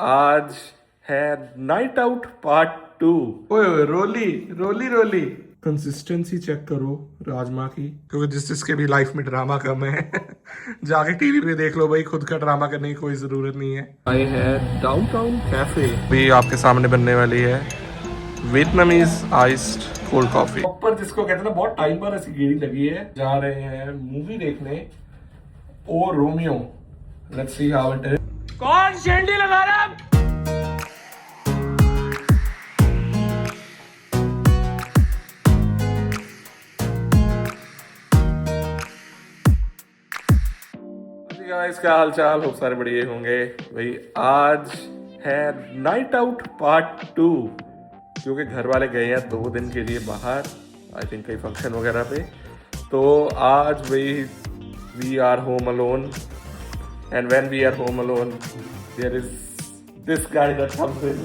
आज है night out part 2। ओए ओए रोली रोली रोली कंसिस्टेंसी चेक करो राजमा की, क्योंकि जिसके भी लाइफ में ड्रामा कम है जाके टीवी पे देख लो भाई, खुद का ड्रामा करने की कोई जरूरत नहीं है। आए है डाउनटाउन कैफे, भी आपके सामने बनने वाली है वियतनामीज आइस्ड कोल्ड कॉफी ऊपर, जिसको कहते हैं ना बहुत टाइम पर ऐसी गेड़ी लगी है। जा रहे हैं मूवी देखने O Romeo, let's see how it is. कौन शेंडी लगा रहा है? गाइस क्या हाल चाल, हो सारे बढ़िया होंगे भाई। आज है नाइट आउट पार्ट 2, क्योंकि घर वाले गए हैं 2 दिन के लिए बाहर, आई थिंक कहीं फंक्शन वगैरह पे। तो आज भाई we are home alone, and when we are home alone there is this guy that comes in.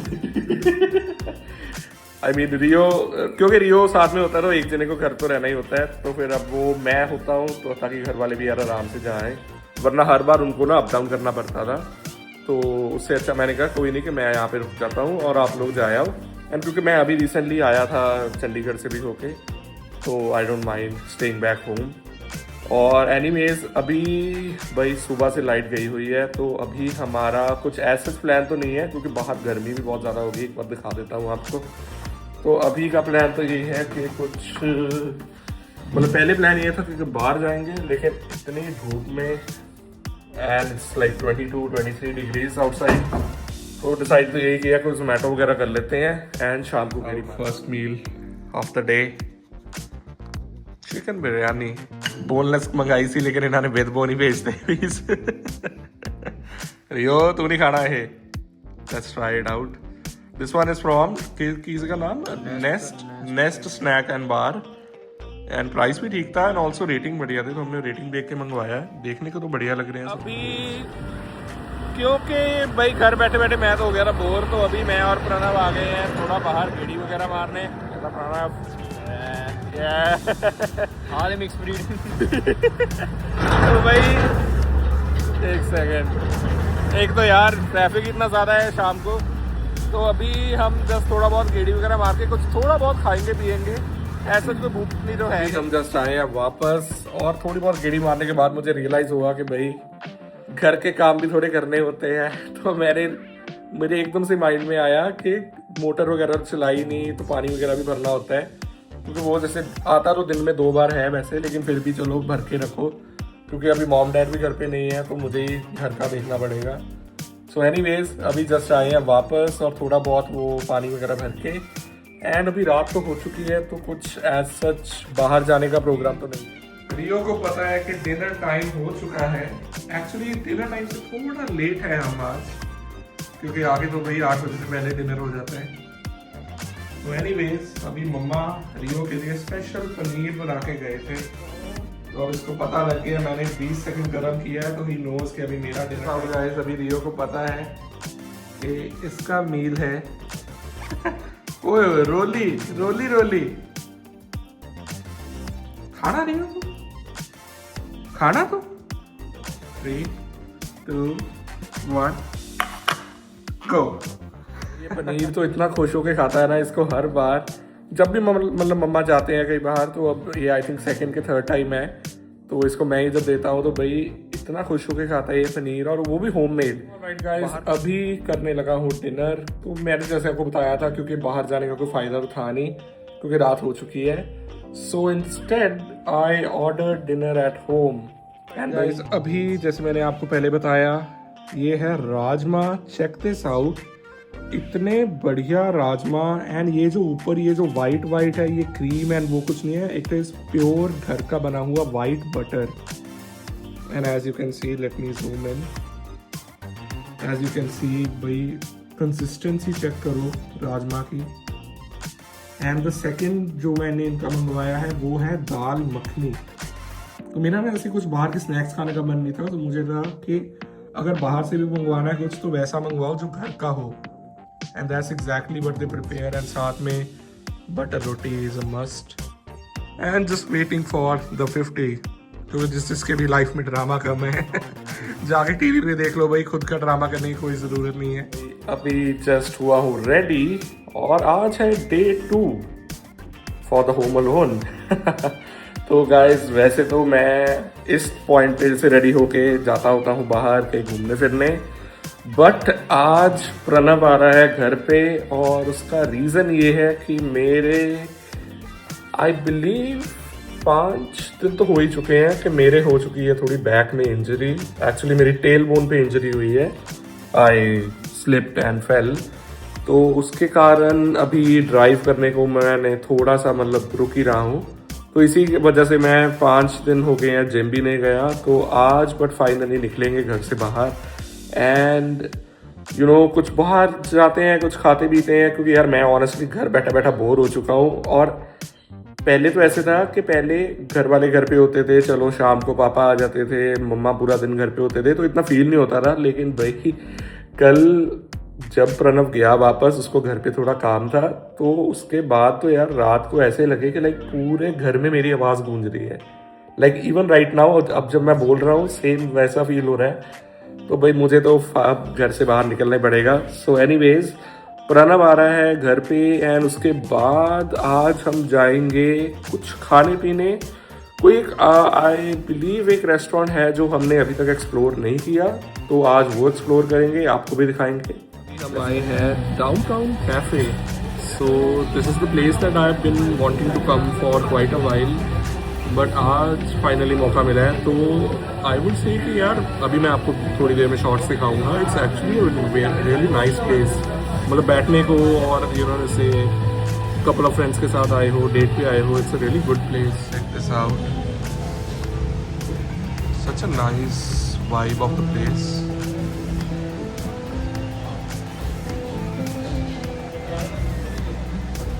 I mean Rio, क्योंकि रियो साथ में होता है तो एक जने को घर तो रहना ही होता है, तो फिर अब वो मैं होता हूँ तो ताकि घर वाले भी यार आराम से जाएं, वरना हर बार उनको ना अप डाउन करना पड़ता था। तो उससे अच्छा मैंने कहा कोई नहीं कि मैं यहाँ पे रुक जाता हूँ और आप लोग जाए आओ। एंड क्योंकि मैं अभी रिसेंटली आया था चंडीगढ़ से भी होके, तो I don't mind staying back home. और एनीवेज अभी भाई सुबह से लाइट गई हुई है, तो अभी हमारा कुछ ऐसा प्लान तो नहीं है, क्योंकि बाहर गर्मी भी बहुत ज़्यादा होगी। एक बार दिखा देता हूँ आपको। तो अभी का प्लान तो ये है कि कुछ मतलब पहले प्लान ये था कि बाहर जाएंगे, लेकिन इतनी धूप में and it's like 22-23 degrees outside, तो डिसाइड तो यही किया कि जोमेटो वगैरह कर लेते हैं। एंड शाम को मेरी first meal of the day chicken biryani, boneless मंगाई सी, लेकिन इन्होंने विद बोन ही भेज दे प्लीज। रियो तू नहीं खाना है, let's try it out. This one is from किसी का नाम Nest Snack and Bar, and price भी ठीक था एंड ऑल्सो रेटिंग बढ़िया थी, तो हमने रेटिंग देख के मंगवाया है। देखने को तो बढ़िया लग रहे हैं अभी, क्योंकि भाई घर बैठे बैठे मैं तो हो गया था बोर। तो अभी मैं और प्रणव आ गए हैं थोड़ा बाहर गेड़ी वगैरह मारने। प्रणव तो भाई एक सेकेंड, एक तो यार ट्रैफिक इतना ज़्यादा है शाम को, तो अभी हम जस्ट थोड़ा बहुत गेड़ी वगैरह मार के कुछ थोड़ा बहुत खाएंगे पियेंगे, ऐसा तो भूख नहीं तो है। हम जस्ट आए हैं वापस, और थोड़ी बहुत गेड़ी मारने के बाद मुझे रियलाइज हुआ कि भाई घर के काम भी थोड़े करने होते हैं। तो मेरे एकदम से माइंड में आया कि मोटर वगैरह चलाई नहीं, तो पानी वगैरह भी भरना होता है, क्योंकि वो जैसे आता तो दिन में 2 बार है वैसे, लेकिन फिर भी चलो भर के रखो, क्योंकि अभी मॉम डैड भी घर पे नहीं है, तो मुझे ही घर का देखना पड़ेगा। सो एनीवेज अभी जस्ट आए हैं वापस, और थोड़ा बहुत वो पानी वगैरह भर के, एंड अभी रात तो हो चुकी है, तो कुछ एज सच बाहर जाने का प्रोग्राम तो नहीं। रियो को पता है कि डिनर टाइम हो चुका है। एक्चुअली डिनर टाइम से थोड़ा लेट है हम आज, क्योंकि आगे तो भाई 8 बजे से पहले डिनर हो जाता है। तो एनीवेज अभी मम्मा रियो के लिए स्पेशल पनीर बना के गए थे, तो अब इसको पता लग गया, मैंने 20 सेकंड गर्म किया है, तो ही नोज कि अभी मेरा डिनर है। गाइस अभी रियो को पता है कि इसका मील है। ओए ओए रोली रोली रोली, खाना नहीं हो तो खाना तो 3, 2, 1 गो। ये पनीर तो इतना खुश होके खाता है ना इसको, हर बार जब भी मतलब मम्मा जाते हैं कहीं बाहर, तो अब ये आई थिंक सेकंड के थर्ड टाइम है, तो इसको मैं ही जब देता हूँ तो भाई इतना खुश होके खाता है ये पनीर, और वो भी होममेड। राइट गाइस अभी करने लगा हूँ डिनर। तो मैंने जैसे आपको बताया था, क्योंकि बाहर जाने का कोई फायदा तो था नहीं, क्योंकि रात हो चुकी है, so instead I order dinner at home. And guys अभी जैसे मैंने आपको पहले बताया, ये है राजमा, चेक दिस आउट, इतने बढ़िया राजमा। एंड ये जो ऊपर ये जो वाइट है, ये क्रीम एंड वो कुछ नहीं है, इट इज प्योर घर का बना हुआ white butter. And as you can see, let me zoom in, as you can see भाई कंसिस्टेंसी चेक करो राजमा की। एंड द सेकंड जो मैंने इनका मंगवाया है वो है दाल मखनी। तो मेरा ना ऐसे कुछ बाहर के स्नैक्स खाने का मन नहीं था, तो मुझे लगा कि अगर बाहर से भी मंगवाना है कुछ, तो वैसा मंगवाओ जो घर का हो। And that's exactly what they prepare. And साथ में butter roti is a must. And just waiting for the 50, क्योंकि जिसके भी लाइफ में ड्रामा कम है जाके टीवी पे देख लो भाई, खुद का ड्रामा करने की कोई ज़रूरत नहीं है। अभी जस्ट हुआ हूँ रेडी और आज है day 2 for the home alone. तो गाइज वैसे तो मैं इस पॉइंट पे से रेडी होके जाता होता हूँ बाहर कहीं घूमने फिरने, बट आज प्रणव आ रहा है घर पे और उसका रीज़न ये है कि मेरे आई बिलीव 5 दिन तो हो ही चुके हैं कि मेरे हो चुकी है थोड़ी बैक में इंजरी। एक्चुअली मेरी टेल बोन पे इंजरी हुई है, आई स्लिप्ड एंड फेल। तो उसके कारण अभी ड्राइव करने को मैंने थोड़ा सा मतलब रुक ही रहा हूँ। तो इसी की वजह से मैं 5 दिन हो गए हैं जिम भी नहीं गया। तो आज बट फाइनली निकलेंगे घर से बाहर एंड यू नो कुछ बाहर जाते हैं, कुछ खाते पीते हैं, क्योंकि यार मैं ऑनेस्टली घर बैठा बैठा बोर हो चुका हूँ। और पहले तो ऐसे था कि पहले घर वाले घर पे होते थे, चलो शाम को पापा आ जाते थे, मम्मा पूरा दिन घर पे होते थे, तो इतना फील नहीं होता था। लेकिन भाई कल जब प्रणव गया वापस, उसको घर पे थोड़ा काम था, तो उसके बाद तो यार रात को ऐसे लगे कि लाइक पूरे घर में मेरी आवाज़ गूंज रही है। लाइक इवन राइट नाउ अब जब मैं बोल रहा हूँ सेम वैसा फील हो रहा है। तो भाई मुझे तो अब घर से बाहर निकलना ही पड़ेगा। सो एनीवेज प्रणव आ रहा है घर पे एंड उसके बाद आज हम जाएंगे कुछ खाने पीने। कोई एक आई बिलीव एक रेस्टोरेंट है जो हमने अभी तक एक्सप्लोर नहीं किया, तो आज वो एक्सप्लोर करेंगे, आपको भी दिखाएंगे। हम आए हैं downtown cafe. So this is the place that I have been wanting to come for quite a while, but आज फाइनली मौका मिला है। तो आई वुड से कि यार अभी मैं आपको थोड़ी देर में शॉर्ट्स दिखाऊंगा। It's actually really nice place, मतलब बैठने को और यू नो जैसे कपल ऑफ फ्रेंड्स के साथ आए हो, डेट पे आए हो, it's a really good place. Check this out, such a nice vibe of the place.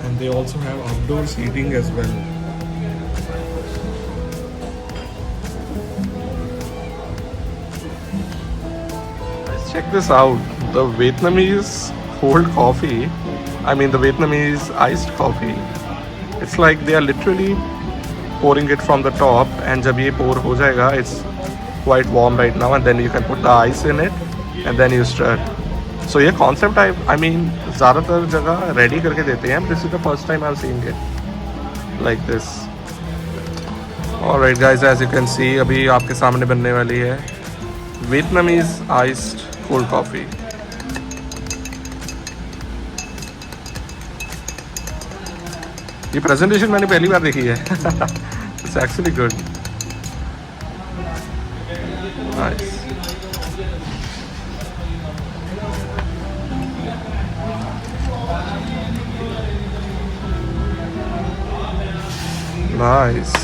And they also have outdoor seating as well. Check this out, the Vietnamese cold coffee, I mean the Vietnamese iced coffee. It's like they are literally pouring it from the top, and जब ये pour हो जाएगा, it's quite warm right now, and then you can put the ice in it, and then you stir. So ये concept I mean ज़्यादातर जगह ready करके देते हैं, but this is the first time I'm seeing it like this. Alright guys, as you can see अभी आपके सामने बनने वाली है Vietnamese iced cold coffee. ये प्रेजेंटेशन मैंने पहली बार देखी है। It's actually good. Nice. Nice.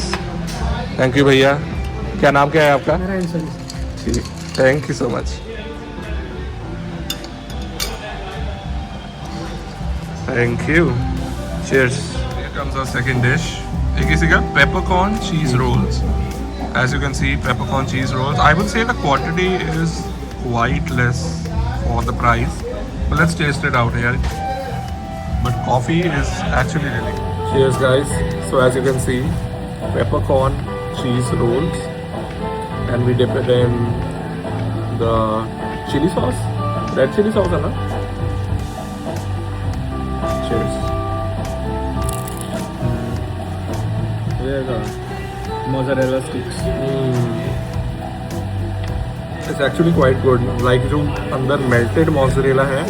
Thank you भैया। क्या नाम क्या है आपका? मेरा ठीक, thank you so much. Thank you. Cheers. Here comes our second dish. एक इसी का peppercorn cheese rolls. As you can see, peppercorn cheese rolls. I would say the quantity is quite less for the price, but let's taste it out here. But coffee is actually really good. Cheers, guys. So as you can see, peppercorn cheese rolls, and we dip it in the chili sauce. Red chili sauce, है ना? Cheers. Mozzarella sticks. It's actually quite good. Like जो अंदर melted mozzarella है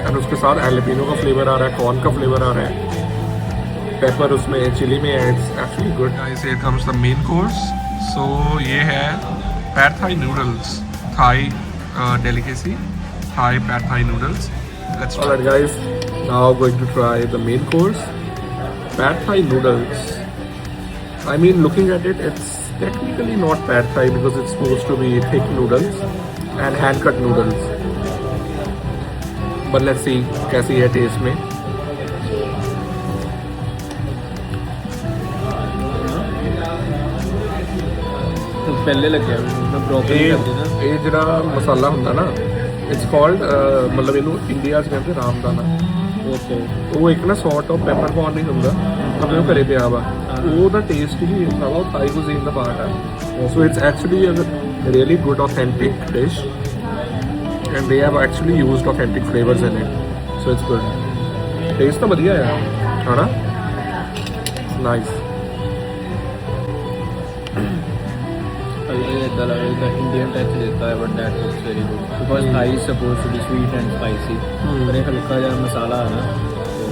and उसके साथ jalapeno का flavour आ रहा है, कॉर्न का फ्लेवर आ रहा है, पेपर उसमें चिली में है. It's actually good. Guys, here comes the main course. So ये है pad thai noodles, Thai delicacy, Thai pad thai noodles. Let's try. Alright guys, now going to try the main course, pad thai noodles. I mean, looking at it, it's technically not pad thai because it's supposed to be thick noodles and hand cut noodles. But let's see कैसी है test में. पहले लग गया मतलब broccoli करती ना ਇਹ ਜਿਹੜਾ ਮਸਾਲਾ ਹੁੰਦਾ ਨਾ, it's called ਮਤਲਬ ਇਹਨੂੰ ਇੰਡੀਆ 'ਚ ਕਹਿੰਦੇ ਰਾਮਦਾਨਾ. ओके ਉਹ ਇੱਕ ਨਾ ਸੌਟ ਆਫ ਪੈਪਰਕॉर्न ਨਹੀਂ ਹੁੰਦਾ, ਆਪਣੇ ਉਹ ਘਰੇ ਪਿਆ ਵਾ, ਉਹਦਾ ਟੇਸਟ ਹੀ ਹੁੰਦਾ ਵਾ, ਉਹ ਥਾਈ ਕੁਜ਼ੀਨ ਦਾ ਪਾਰਟ ਆ. So it's actually a really good authentic dish and they have actually used authentic flavors in it, so it's good. Taste तो बढ़िया है, है ना? Nice. The Indian touch देता है, but that looks very good because Thai is supposed to be sweet and spicy. पर एक हल्का जरा मसाला है ना, so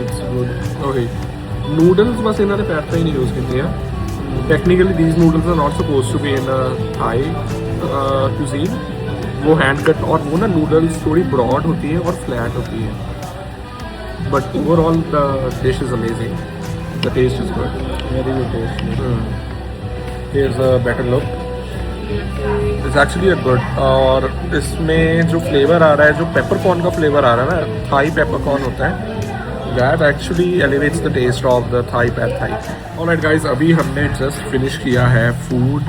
it's good. Okay. Noodles बस इन्होंने पैट ही नहीं यूज़ किए हैं. Technically these noodles are not supposed to be in a Thai cuisine. वो hand cut और वो ना noodles थोड़ी broad होती है और flat होती है. But overall the dish is amazing. The taste is good. Very good taste. Here's a better look. It's actually a good. और इसमें जो फ्लेवर आ रहा है, जो पेपरकॉर्न का फ्लेवर आ रहा है ना, थाई पेपरकॉर्न होता है, that actually elevates the taste of the Thai pad Thai. Alright guys, अभी हमने just finish किया है food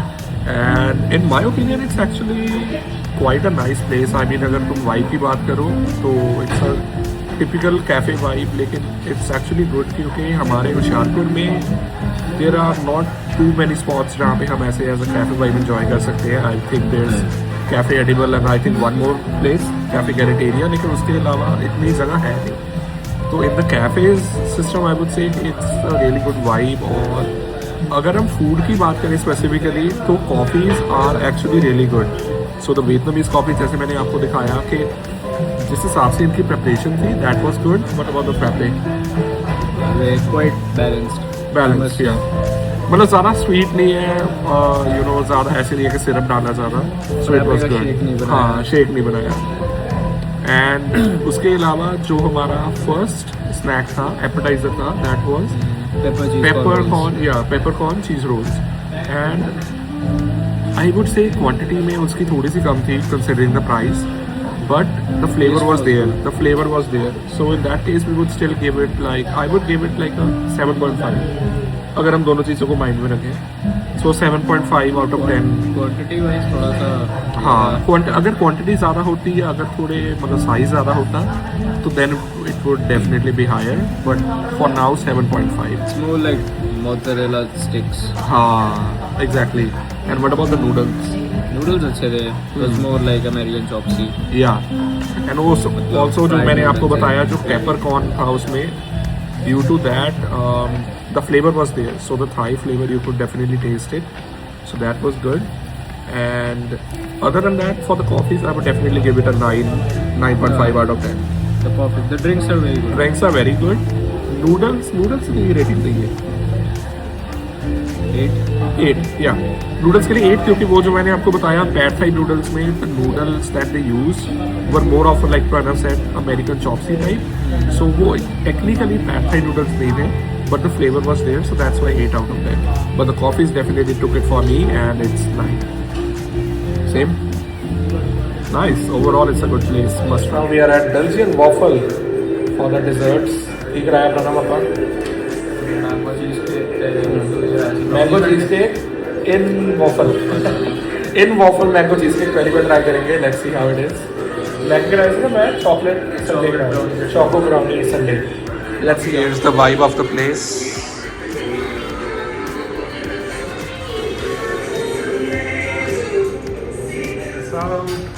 and in my opinion it's actually quite a nice place. I mean अगर तुम vibe की बात करो तो it's a typical cafe vibe, लेकिन it's actually good क्योंकि हमारे होशियारपुर में there are not too many spots जहाँ पे हम ऐसे as a cafe vibe enjoy कर सकते हैं. I think there's Cafe Edible and I think one more place, Cafe Garreteria, लेकिन उसके अलावा इतनी जगह है नहीं. तो in the cafes system I would say it's a really good vibe. और अगर हम food की बात करें specifically तो coffees are actually really good. So the Vietnamese coffee जैसे मैंने आपको दिखाया कि जिस हिसाब से इनकी preparation थी that was good. What about the frappe? They're quite balanced. Balanced, yeah. मतलब ज़्यादा स्वीट नहीं है, यू नो ज़्यादा ऐसे नहीं है कि सिरप डाला ज़्यादा, सो इट वाज गुड. हाँ, शेक नहीं बनाया. एंड उसके अलावा जो हमारा फर्स्ट स्नैक था, एपेटाइजर था, that was peppercorn cheese rolls. And I would say quantity में उसकी थोड़ी सी कम थी considering the price, but the flavor was there. So in that case we would still give it like, I would give it like a 7.5 अगर हम दोनों चीज़ों को माइंड में रखें. So 7.5 out of 10. Quantity wise थोड़ा सा, हाँ, अगर क्वांटिटी ज़्यादा होती या अगर थोड़े मतलब साइज़ ज़्यादा होता तो then it would definitely be higher, but for now 7.5. it's more like mozzarella sticks. हाँ, exactly. And what about the noodles? Noodles अच्छे थे. It was more like American chopsy. Yeah. And also जो मैंने आपको बताया जो peppercorn था उसमें, due to that the flavor was there, so the Thai flavor you could definitely taste it, so that was good. And other than that, for the coffees I would definitely give it a 9.5 out of 10. The drinks are very good. Drinks are very good. Noodles की rating दी है 8. Yeah, noodles के लिए 8 क्योंकि वो जो मैंने आपको बताया pad Thai noodles में the noodles that they use were more of like Pranav said American chopsy type, so वो technically pad Thai noodles नहीं थे, but the flavor was there, so that's why 8 out of 10. But the coffees definitely took it for me and it's 9. Same. Nice. Overall it's a good place. Must try. Now we are at Belgian waffle for the desserts. ठीक रहा है Pranav अपन? Mango cheese cake in waffle mango cheese cake पहली बार try करेंगे. Let's see how it is. Mango rice का मैं chocolate sundae choco brownie sundae. Let's see. Here's the vibe of the place.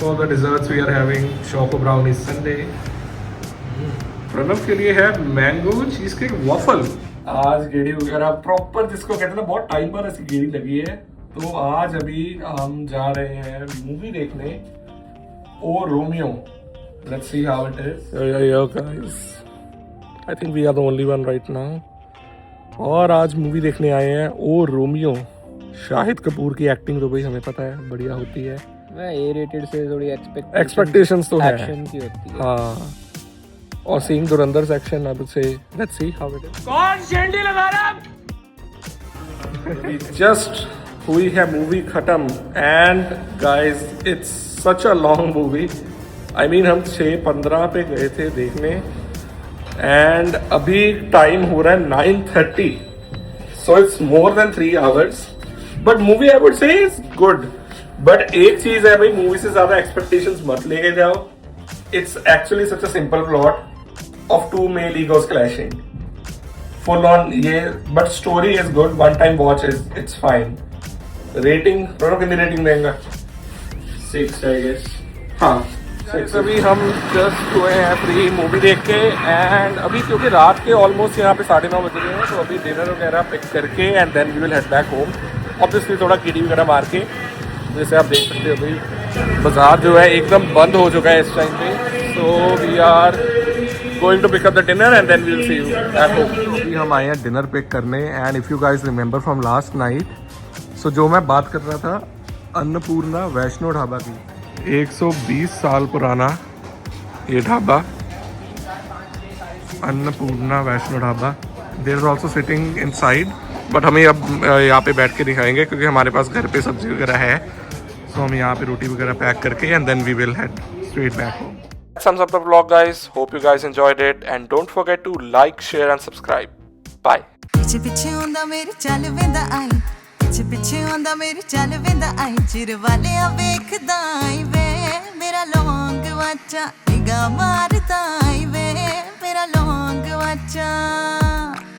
For the desserts we are having choco brownie sundae. Pranav के लिए है mango cheese cake waffle. आज गेड़ी वगैरह proper जिसको कहते हैं ना, बहुत टाइम पर ऐसी गेड़ी लगी है. तो आज अभी हम जा रहे हैं मूवी देखने, O Romeo. Let's see how it is. Yo guys, I think we are the only one right now. और आज मूवी देखने आए हैं ओ रोमियो. शाहिद कपूर की एक्टिंग तो भाई हमें पता है बढ़िया होती है. ए रेटेड से थोड़ी एक्सपेक्टेशंस तो है, एक्शन की होती है. हाँ. और seeing Dhurandhar section, I would से let's see how it is. कौन शेंडी लगा रहा है? जस्ट हुई है मूवी खत्म and guys it's such a long movie. I mean हम 6:15 पे गए थे देखने एंड अभी टाइम हो रहा है 9:30, so it's more than 3 hours. But movie I would से इज गुड. बट एक चीज है भाई, मूवी से ज्यादा एक्सपेक्टेशंस मत लेके जाओ. It's actually such a simple plot of two male egos clashing. Full on ये, but story is good. One time watch is it's fine. Rating, कितनी rating देंगे? 6 I guess. हाँ, अभी हम जस्ट हुए हैं फ्री मूवी देख के एंड अभी क्योंकि रात के ऑलमोस्ट यहाँ पे 9:30 बज रहे हैं तो अभी डिनर वगैरह पिक करके and then we will head back home. Obviously थोड़ा कीड़ी वगैरह मार के, जैसे आप देख सकते हो अभी बाजार जो है एकदम बंद हो चुका है इस टाइम पे। So we are going to pick up the dinner and then we will see you at home. अभी हम आए हैं डिनर पिक करने and if you guys remember from last night, so जो मैं बात कर रहा था अन्नपूर्णा वैष्णो ढाबा की, 120 साल पुराना ये ढाबा Annapurna Vaishno Dhaba. There is also sitting inside but हमें अब यहाँ पे बैठ के दिखाएंगे क्योंकि हमारे पास घर पे सब्जी वगैरह है। सो हम यहाँ पे रोटी वगैरह पैक करके and then we will head straight back home. Sums up the vlog guys. Hope you guys enjoyed it and don't forget to like, share and subscribe. Bye. ਪਿੱਛੇ ਪਿੱਛੇ ਆਉਂਦਾ ਮੇਰੀ ਚੱਲ ਵੇਂਦਾ ਆਈ, ਪਿੱਛੇ ਪਿੱਛੇ ਆਉਂਦਾ ਮੇਰੀ ਚੱਲ ਵੇਂਦਾ ਆਈ, ਚਿਰ ਵਾਲਿਆ ਵੇਖਦਾ ਆਈ ਵੇ, ਮੇਰਾ ਲੌਂਗ ਵਾਚਾ ਨਿਗਾ ਮਾਰਦਾ ਆਈ ਵੇ, ਮੇਰਾ ਲੌਂਗ ਵਾਚਾ।